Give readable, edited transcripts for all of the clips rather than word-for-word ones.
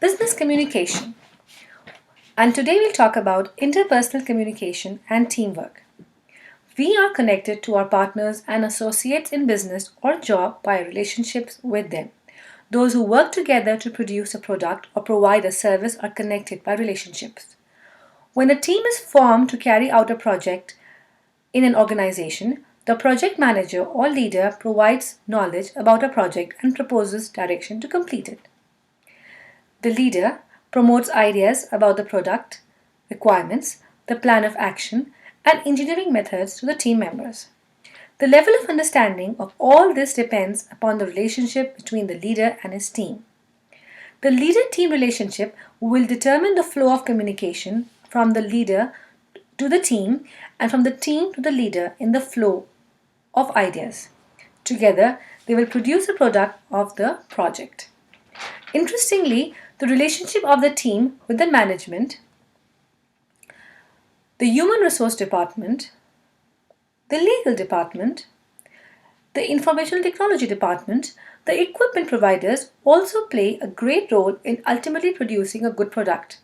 Business communication. And today we'll talk about interpersonal communication and teamwork. We are connected to our partners and associates in business or job by relationships with them. Those who work together to produce a product or provide a service are connected by relationships. When a team is formed to carry out a project in an organization, the project manager or leader provides knowledge about a project and proposes direction to complete it. The leader promotes ideas about the product, requirements, the plan of action, and engineering methods to the team members. The level of understanding of all this depends upon the relationship between the leader and his team. The leader-team relationship will determine the flow of communication from the leader to the team and from the team to the leader in the flow of ideas. Together, they will produce a product of the project. Interestingly, the relationship of the team with the management, the human resource department, the legal department, the information technology department, the equipment providers also play a great role in ultimately producing a good product.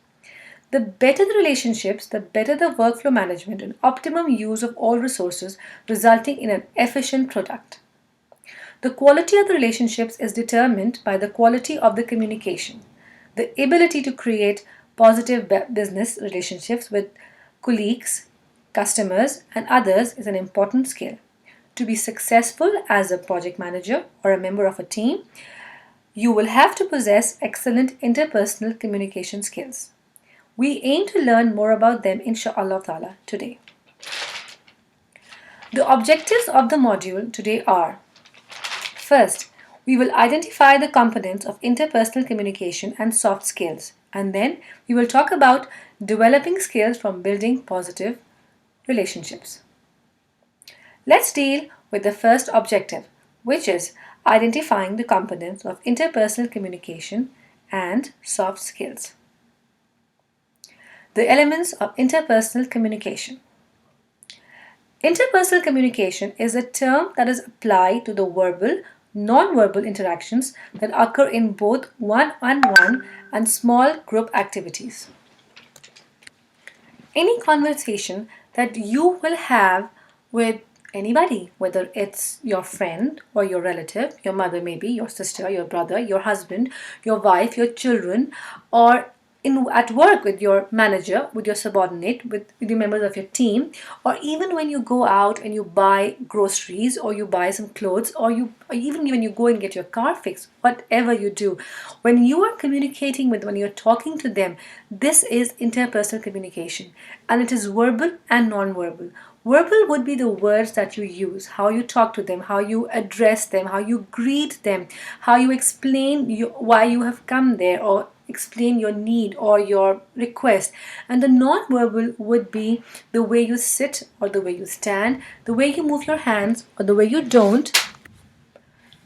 The better the relationships, the better the workflow management and optimum use of all resources, resulting in an efficient product. The quality of the relationships is determined by the quality of the communication. The ability to create positive business relationships with colleagues, customers, and others is an important skill. To be successful as a project manager or a member of a team, you will have to possess excellent interpersonal communication skills. We aim to learn more about them inshallah ta'ala today. The objectives of the module today are: first, we will identify the components of interpersonal communication and soft skills, and then we will talk about developing skills from building positive relationships. Let's deal with the first objective, which is identifying the components of interpersonal communication and soft skills. The elements of interpersonal communication. Interpersonal communication is a term that is applied to the verbal, non-verbal interactions that occur in both one-on-one and small group activities. Any conversation that you will have with anybody, whether it's your friend or your relative, your mother maybe, your sister, your brother, your husband, your wife, your children, or at work with your manager, with your subordinate, with the members of your team, or even when you go out and you buy groceries or you buy some clothes, or even when you go and get your car fixed, whatever you do, when you are communicating with, when you're talking to them, this is interpersonal communication, and it is verbal and non-verbal. Verbal would be the words that you use, how you talk to them, how you address them, how you greet them, how you explain why you have come there, or explain your need or your request. And the non-verbal would be the way you sit or the way you stand, the way you move your hands or the way you don't.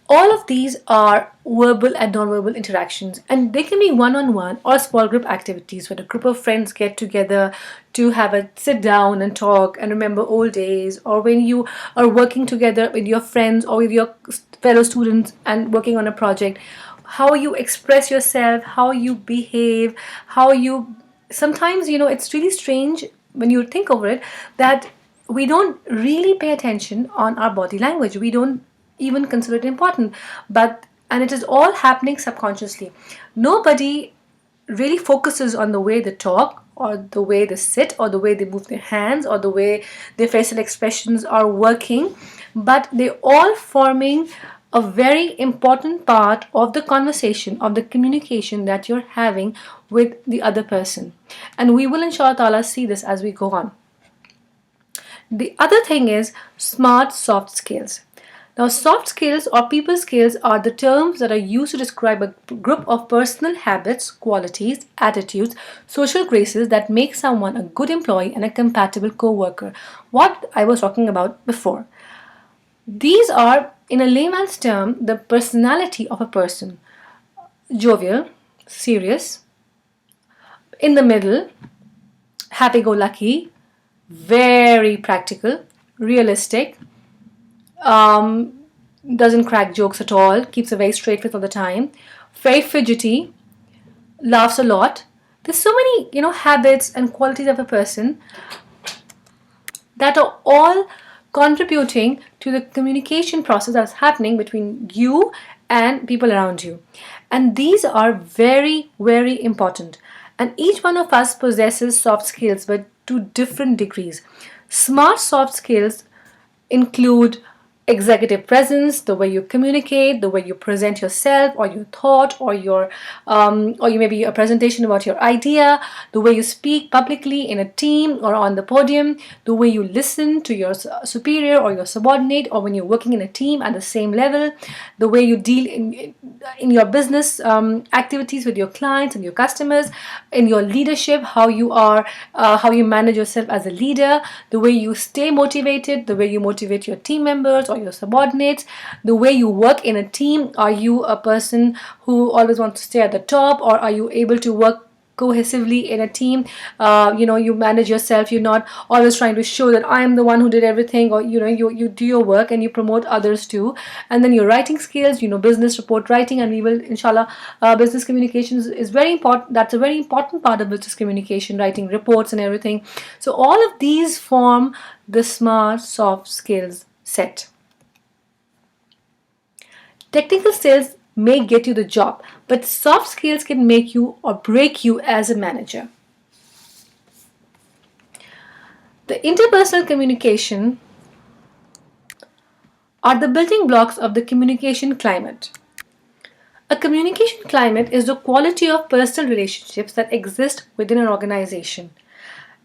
All of these are verbal and non-verbal interactions, and they can be one-on-one or small group activities when a group of friends get together to have a sit down and talk and remember old days, or when you are working together with your friends or with your fellow students and working on a project. How you express yourself, how you behave, how you sometimes, it's really strange when you think over it that we don't really pay attention on our body language. We don't even consider it important, and it is all happening subconsciously. Nobody really focuses on the way they talk or the way they sit or the way they move their hands or the way their facial expressions are working, but they're all forming a very important part of the conversation, of the communication that you're having with the other person. And we will inshallah ta'ala see this as we go on. The other thing is smart soft skills. Now, soft skills or people skills are the terms that are used to describe a group of personal habits, qualities, attitudes, social graces that make someone a good employee and a compatible co-worker. What I was talking about before. These are, in a layman's term, the personality of a person. Jovial, serious, in the middle, happy-go-lucky, very practical, realistic, doesn't crack jokes at all, keeps a very straight face all the time, very fidgety, laughs a lot. There's so many, habits and qualities of a person that are all contributing to the communication process that's happening between you and people around you. And these are very, very important. And each one of us possesses soft skills, but to different degrees. Smart soft skills include executive presence, the way you communicate, the way you present yourself or your thought or you maybe a presentation about your idea, the way you speak publicly in a team or on the podium, the way you listen to your superior or your subordinate, or when you're working in a team at the same level, the way you deal in your business activities with your clients and your customers, in your leadership, how you manage yourself as a leader, the way you stay motivated, the way you motivate your team members or your subordinates, the way you work in a team. Are you a person who always wants to stay at the top, or are you able to work cohesively in a team? You manage yourself. You're not always trying to show that I am the one who did everything, or you do your work and you promote others too. And then your writing skills, business report writing, and we will inshallah, business communications is very important. That's a very important part of business communication, writing reports and everything. So all of these form the smart soft skills set. Technical skills may get you the job, but soft skills can make you or break you as a manager. The interpersonal communication are the building blocks of the communication climate. A communication climate is the quality of personal relationships that exist within an organization.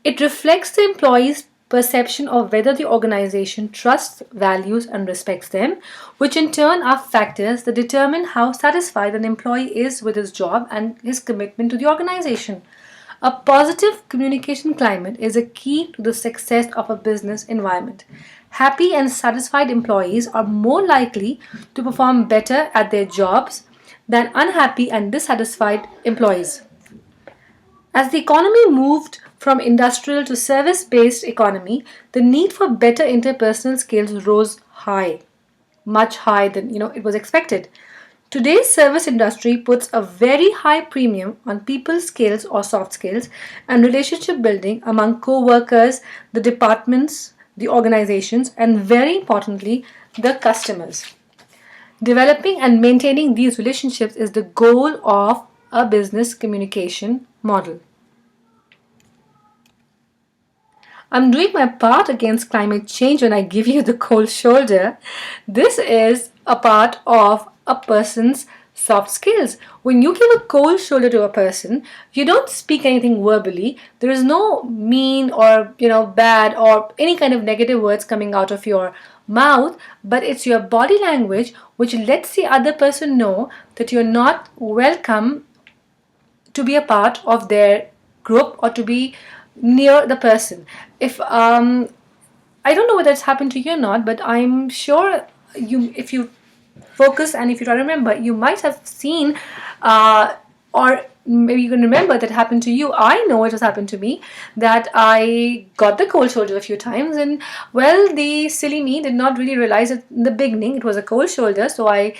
It reflects the employee's perception of whether the organization trusts, values, and respects them, which in turn are factors that determine how satisfied an employee is with his job and his commitment to the organization. A positive communication climate is a key to the success of a business environment. Happy and satisfied employees are more likely to perform better at their jobs than unhappy and dissatisfied employees. As the economy moved from industrial to service-based economy, the need for better interpersonal skills rose high, much higher than it was expected. Today's service industry puts a very high premium on people skills or soft skills and relationship building among co-workers, the departments, the organizations, and very importantly, the customers. Developing and maintaining these relationships is the goal of a business communication model. I'm doing my part against climate change when I give you the cold shoulder. This is a part of a person's soft skills. When you give a cold shoulder to a person, you don't speak anything verbally. There is no mean or bad or any kind of negative words coming out of your mouth, but it's your body language which lets the other person know that you're not welcome to be a part of their group or to be near the person. If I don't know whether it's happened to you or not, but I'm sure if you focus and if you try to remember, you might have seen or maybe you can remember that happened to you. I know it has happened to me that I got the cold shoulder a few times, and well, the silly me did not really realize it in the beginning it was a cold shoulder. So I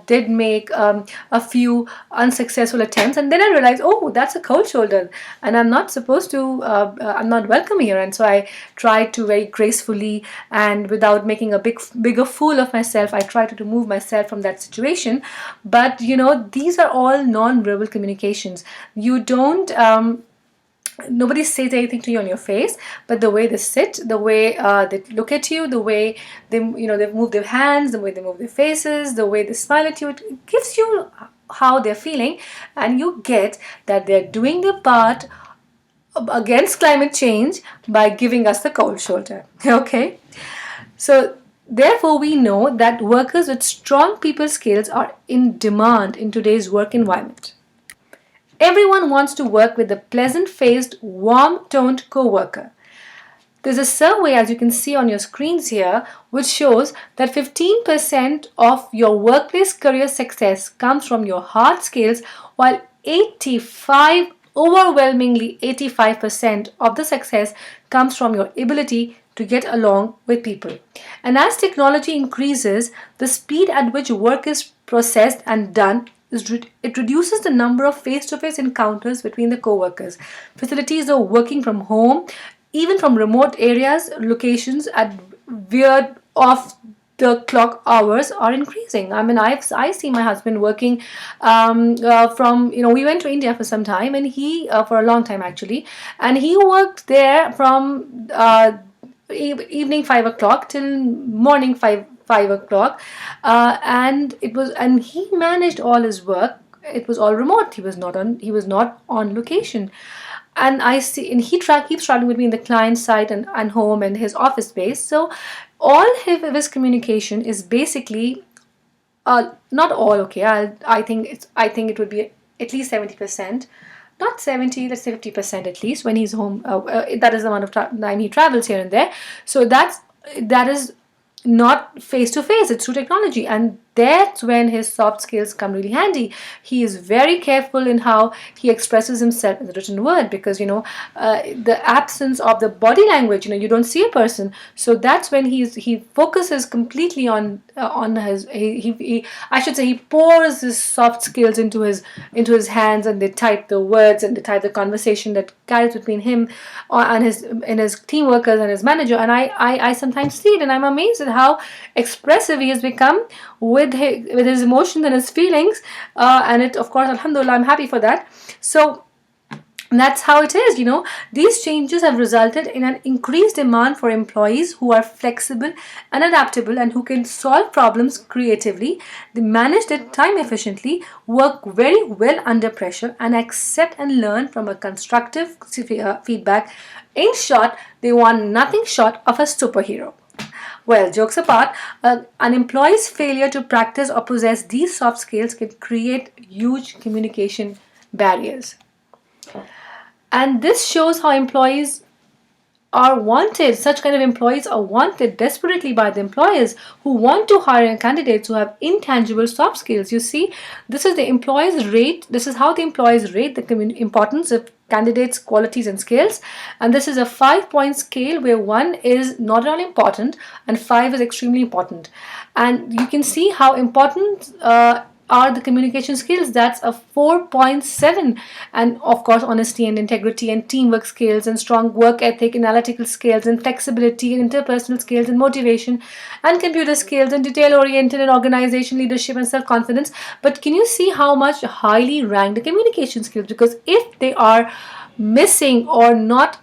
did make a few unsuccessful attempts, and then I realized, oh, that's a cold shoulder, and I'm not supposed to. I'm not welcome here, and so I tried to very gracefully and without making a bigger fool of myself, I tried to remove myself from that situation. But these are all non-verbal communications. You don't nobody says anything to you on your face, but the way they sit, the way they look at you, the way they they move their hands, the way they move their faces, the way they smile at you, it gives you how they're feeling, and you get that they're doing their part against climate change by giving us the cold shoulder. Okay, so therefore, we know that workers with strong people skills are in demand in today's work environment. Everyone wants to work with a pleasant-faced, warm-toned co-worker. There's a survey, as you can see on your screens here, which shows that 15% of your workplace career success comes from your hard skills, while overwhelmingly 85% of the success comes from your ability to get along with people. And as technology increases, the speed at which work is processed and done it reduces the number of face-to-face encounters between the co-workers. Facilities are working from home, even from remote areas, locations at weird off the clock hours are increasing. I mean, I see my husband working from, we went to India for some time, and he for a long time actually, and he worked there from evening 5 o'clock till morning five o'clock, and he managed all his work. It was all remote. He was not on location, and I see, and keeps traveling between the client site and home and his office space. So all his communication is basically, not all, okay, I think it would be at least 70%, not 70, let's say 50% at least, when he's home. That is the amount of time he travels here and there. So that is not face to face, it's through technology, and that's when his soft skills come really handy. He is very careful in how he expresses himself in the written word, because the absence of the body language, you don't see a person. So that's when he focuses completely on his he I should say, he pours his soft skills into his hands, and they type the words and they type the conversation that carries between him and his team workers and his manager. And I sometimes see it, and I'm amazed at how expressive he has become with his emotions and his feelings, and it, of course, alhamdulillah, I'm happy for that. So that's how it is. These changes have resulted in an increased demand for employees who are flexible and adaptable, and who can solve problems creatively. They manage their time efficiently, work very well under pressure, and accept and learn from a constructive feedback. In short, they want nothing short of a superhero. Well, jokes apart, an employee's failure to practice or possess these soft skills can create huge communication barriers. And this shows how employees are wanted. Such kind of employees are wanted desperately by the employers, who want to hire candidates who have intangible soft skills. You see, this is how the employers rate the importance of candidates' qualities and skills. And this is a 5-point scale, where 1 is not at all important and 5 is extremely important. And you can see how important are the communication skills. That's a 4.7. And of course, honesty and integrity and teamwork skills and strong work ethic, analytical skills and flexibility and interpersonal skills and motivation and computer skills and detail oriented and organization, leadership and self-confidence. But can you see how much highly ranked the communication skills? Because if they are missing or not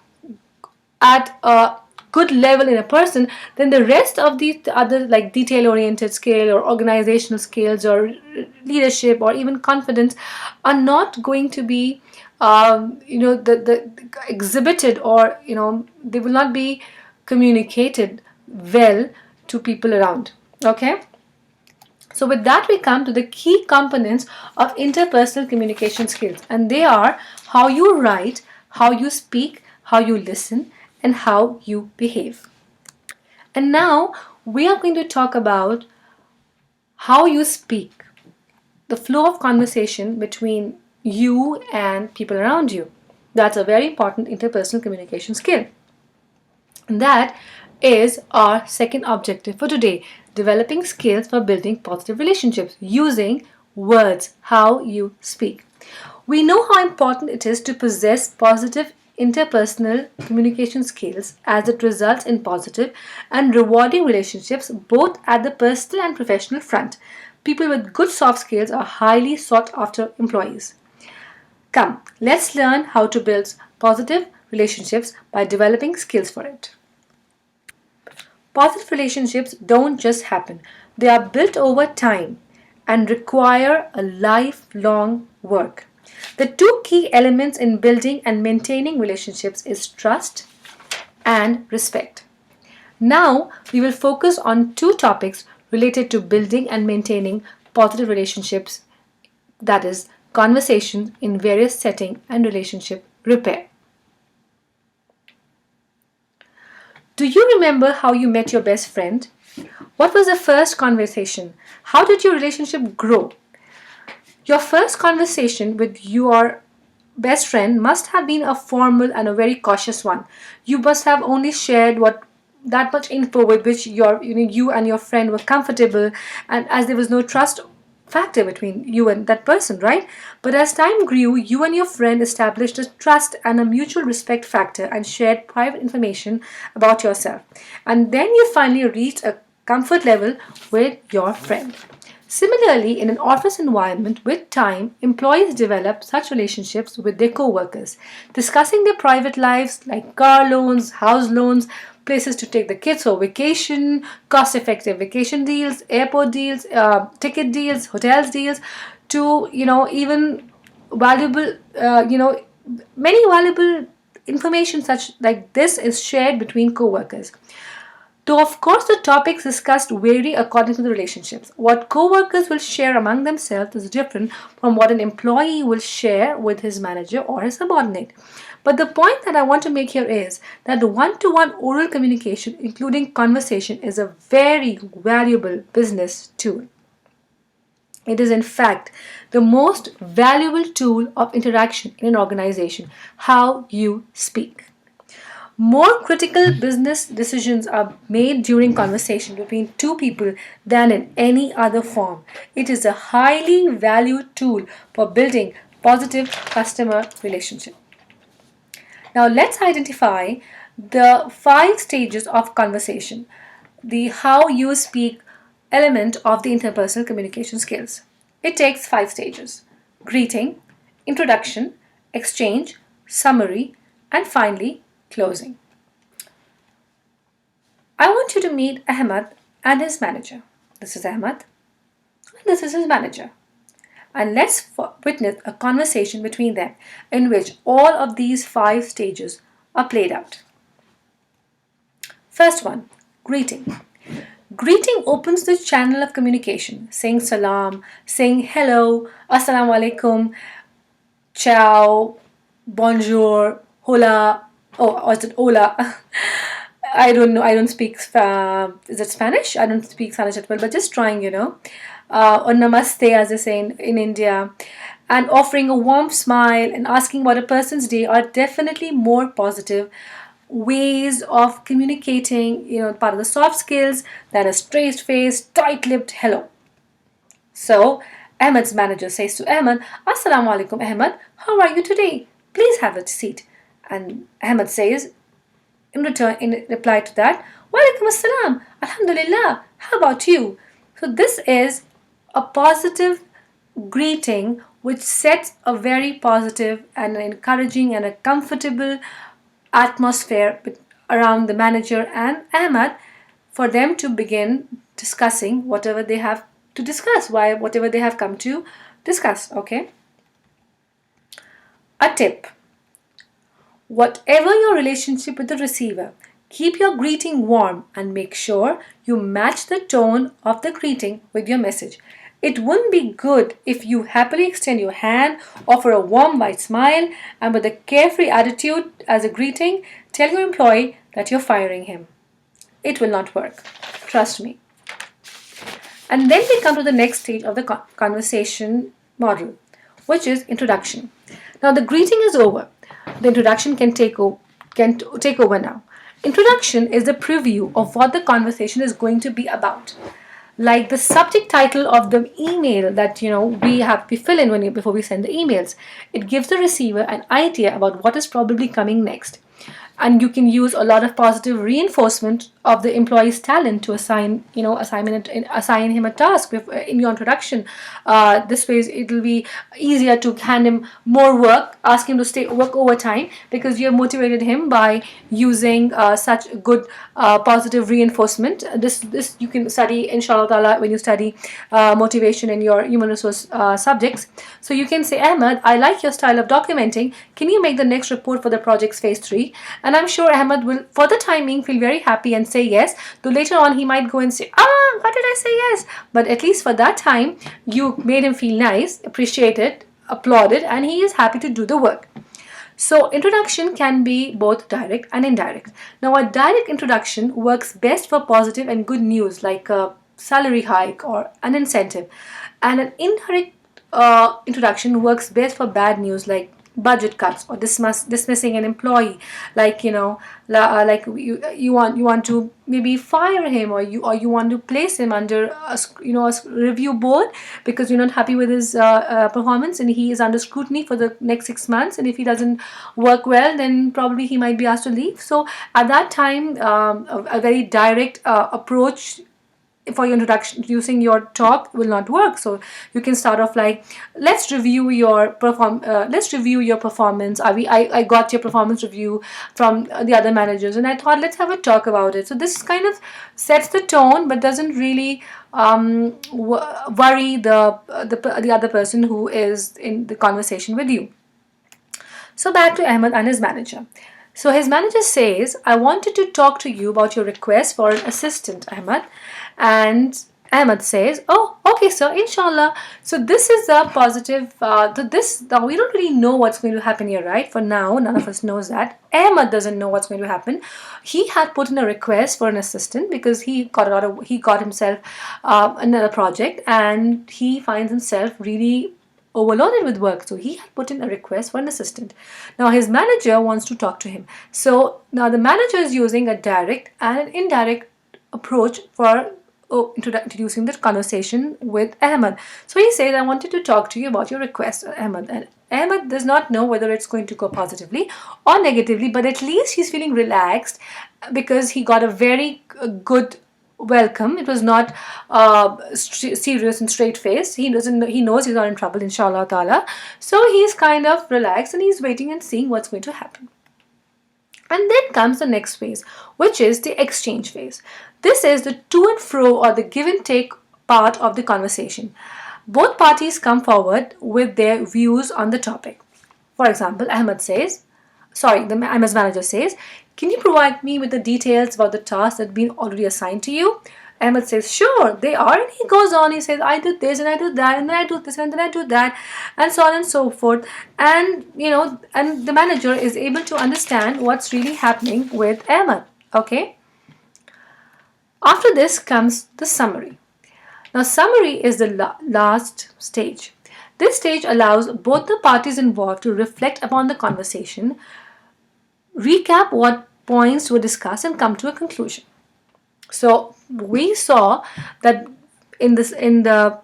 at a good level in a person, then the rest of the other, like detail oriented skill or organizational skills or leadership or even confidence, are not going to be the exhibited, or they will not be communicated well to people around. Okay, so with that, we come to the key components of interpersonal communication skills, and they are how you write, how you speak, how you listen, and how you behave. And now we are going to talk about how you speak, the flow of conversation between you and people around you. That's a very important interpersonal communication skill. And that is our second objective for today: developing skills for building positive relationships using words, how you speak. We know how important it is to possess positive interpersonal communication skills, as it results in positive and rewarding relationships both at the personal and professional front. People with good soft skills are highly sought after employees. Come, let's learn how to build positive relationships by developing skills for it. Positive relationships don't just happen, they are built over time and require a lifelong work. The two key elements in building and maintaining relationships is trust and respect. Now, we will focus on two topics related to building and maintaining positive relationships, that is, conversation in various settings and relationship repair. Do you remember how you met your best friend? What was the first conversation? How did your relationship grow? Your first conversation with your best friend must have been a formal and a very cautious one. You must have only shared that much info with which you and your friend were comfortable, and as there was no trust factor between you and that person, right? But as time grew, you and your friend established a trust and a mutual respect factor and shared private information about yourself. And then you finally reached a comfort level with your friend. Similarly, in an office environment, with time, employees develop such relationships with their co-workers, discussing their private lives like car loans, house loans, places to take the kids for vacation, cost-effective vacation deals, airport deals, ticket deals, hotels deals, to even valuable, many valuable information such like this is shared between co-workers. Though, of course, the topics discussed vary according to the relationships. What co workers will share among themselves is different from what an employee will share with his manager or his subordinate. But the point that I want to make here is that the one to one oral communication, including conversation, is a very valuable business tool. It is, in fact, the most valuable tool of interaction in an organization, how you speak. More critical business decisions are made during conversation between two people than in any other form. It is a highly valued tool for building positive customer relationship. Now let's identify the 5 stages of conversation, the how you speak element of the interpersonal communication skills. It takes 5 stages: greeting, introduction, exchange, summary, and finally closing. I want you to meet Ahmad and his manager. This is Ahmad, and this is his manager. And let's witness a conversation between them in which all of these 5 stages are played out. First one, greeting. Greeting opens the channel of communication, saying salam, saying hello, assalamu alaikum, ciao, bonjour, hola, or is it hola? I don't know. I don't speak. Is it Spanish? I don't speak Spanish as well, but just trying. Or namaste, as they say in India, and offering a warm smile and asking about a person's day are definitely more positive ways of communicating. Part of the soft skills than a straight-faced, tight-lipped hello. So Ahmed's manager says to Ahmed, "Assalamu alaikum, Ahmed. How are you today? Please have a seat." And Ahmed says, in reply to that, "Walaikum assalam, alhamdulillah, how about you?" So this is a positive greeting which sets a very positive and encouraging and a comfortable atmosphere around the manager and Ahmad for them to begin discussing whatever they have to discuss, whatever they have come to discuss. Okay. A tip: whatever your relationship with the receiver, keep your greeting warm and make sure you match the tone of the greeting with your message. It wouldn't be good if you happily extend your hand, offer a warm white smile, and with a carefree attitude as a greeting, tell your employee that you're firing him. It will not work. Trust me. And then we come to the next stage of the conversation model, which is introduction. Now the greeting is over. The introduction can take over now. Introduction is the preview of what the conversation is going to be about. Like the subject title of the email that we fill in before we send the emails. It gives the receiver an idea about what is probably coming next. And you can use a lot of positive reinforcement of the employee's talent to assign him a task in your introduction. This way it will be easier to hand him more work, ask him to work overtime, because you have motivated him by using such good positive reinforcement. This you can study inshallah ta'ala when you study motivation in your human resource subjects. So you can say, "Ahmed, I like your style of documenting. Can you make the next report for the project's phase 3? And I'm sure Ahmed will, for the timing, feel very happy and say yes. Though later on he might go and say, why did I say yes? But at least for that time, you made him feel nice, appreciated, applauded, and he is happy to do the work. So introduction can be both direct and indirect. Now a direct introduction works best for positive and good news like a salary hike or an incentive. And an indirect introduction works best for bad news like budget cuts or dismissing an employee, like like you want to maybe fire him, or you want to place him under a review board because you're not happy with his performance, and he is under scrutiny for the next 6 months, and if he doesn't work well, then probably he might be asked to leave. So at that time, a very direct approach for your introducing your talk will not work. So you can start off like, let's review your performance. I got your performance review from the other managers, and I thought let's have a talk about it. So this kind of sets the tone, but doesn't really worry the other person who is in the conversation with you. So back to Ahmed and his manager. So his manager says, I wanted to talk to you about your request for an assistant, Ahmed. And Ahmed says, oh, okay, sir, inshallah. So this is a positive, now we don't really know what's going to happen here, right? For now, none of us knows that. Ahmed doesn't know what's going to happen. He had put in a request for an assistant because he got himself another project, and he finds himself really overloaded with work. So he had put in a request for an assistant. Now his manager wants to talk to him. So now the manager is using a direct and an indirect approach for introducing the conversation with Ahmed. So he says, I wanted to talk to you about your request, Ahmed. And Ahmed does not know whether it's going to go positively or negatively, but at least he's feeling relaxed because he got a very good welcome. It was not serious and straight faced. He knows he's not in trouble, inshallah ta'ala. So he's kind of relaxed and he's waiting and seeing what's going to happen. And then comes the next phase, which is the exchange phase. This is the to and fro, or the give and take part of the conversation. Both parties come forward with their views on the topic. For example, Ahmed's manager says, can you provide me with the details about the tasks that have been already assigned to you? Ahmed says, sure, they are. And he goes on, he says, I do this and I do that, and then I do this and then I do that, and so on and so forth. And, and the manager is able to understand what's really happening with Ahmed. Okay? After this comes the summary. Now, summary is the last stage. This stage allows both the parties involved to reflect upon the conversation, recap what points were discussed, and come to a conclusion. So we saw that in the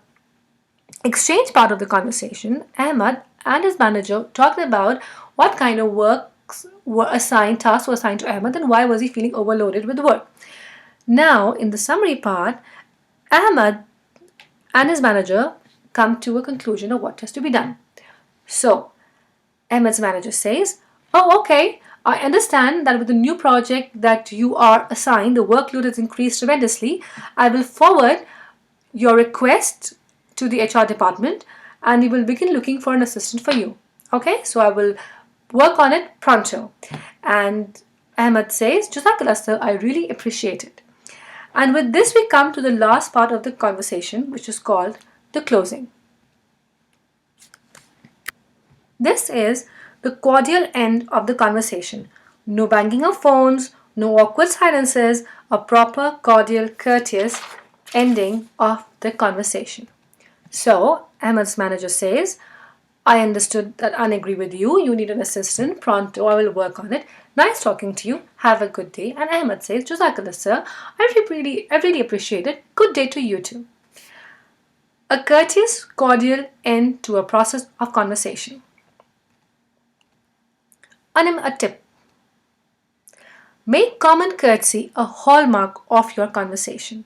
exchange part of the conversation, Ahmed and his manager talked about what kind of tasks were assigned to Ahmed, and why was he feeling overloaded with work. Now, in the summary part, Ahmed and his manager come to a conclusion of what has to be done. So, Ahmed's manager says, oh, okay, I understand that with the new project that you are assigned, the workload has increased tremendously. I will forward your request to the HR department, and we will begin looking for an assistant for you. Okay, so I will work on it pronto. And Ahmed says, Jazakallah sir, I really appreciate it. And with this, we come to the last part of the conversation, which is called the closing. This is the cordial end of the conversation. No banging of phones, no awkward silences, a proper, cordial, courteous ending of the conversation. So, Ahmed's manager says, I understood that and agree with you. You need an assistant. Pronto, I will work on it. Nice talking to you. Have a good day. And Ahmed says, Jazakallah sir, I really appreciate it. Good day to you too. A courteous, cordial end to a process of conversation. A tip. Make common courtesy a hallmark of your conversation.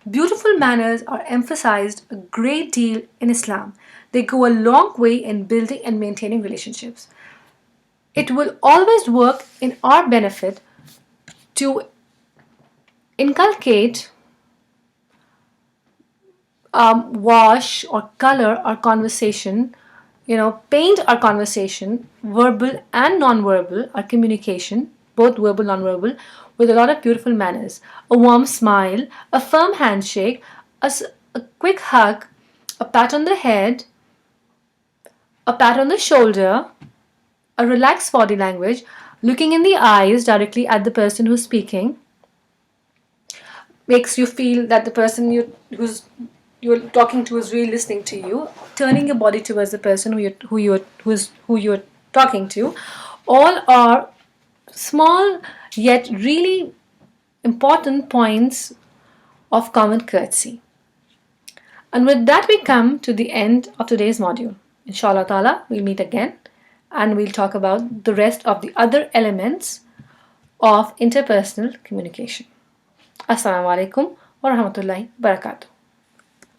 Beautiful manners are emphasized a great deal in Islam. They go a long way in building and maintaining relationships. It will always work in our benefit to inculcate, wash or color our conversation, paint our conversation, verbal and non-verbal, our communication, both verbal, non-verbal, with a lot of beautiful manners. A warm smile, a firm handshake, a quick hug, a pat on the head, a pat on the shoulder, a relaxed body language, looking in the eyes directly at the person who's speaking, makes you feel that the person you're talking to is really listening to you. Turning your body towards the person who you're talking to, all are small yet really important points of common courtesy. And with that, we come to the end of today's module. Inshallah ta'ala, we'll meet again and we'll talk about the rest of the other elements of interpersonal communication. Assalamu alaikum wa rahmatullahi wa barakatuh.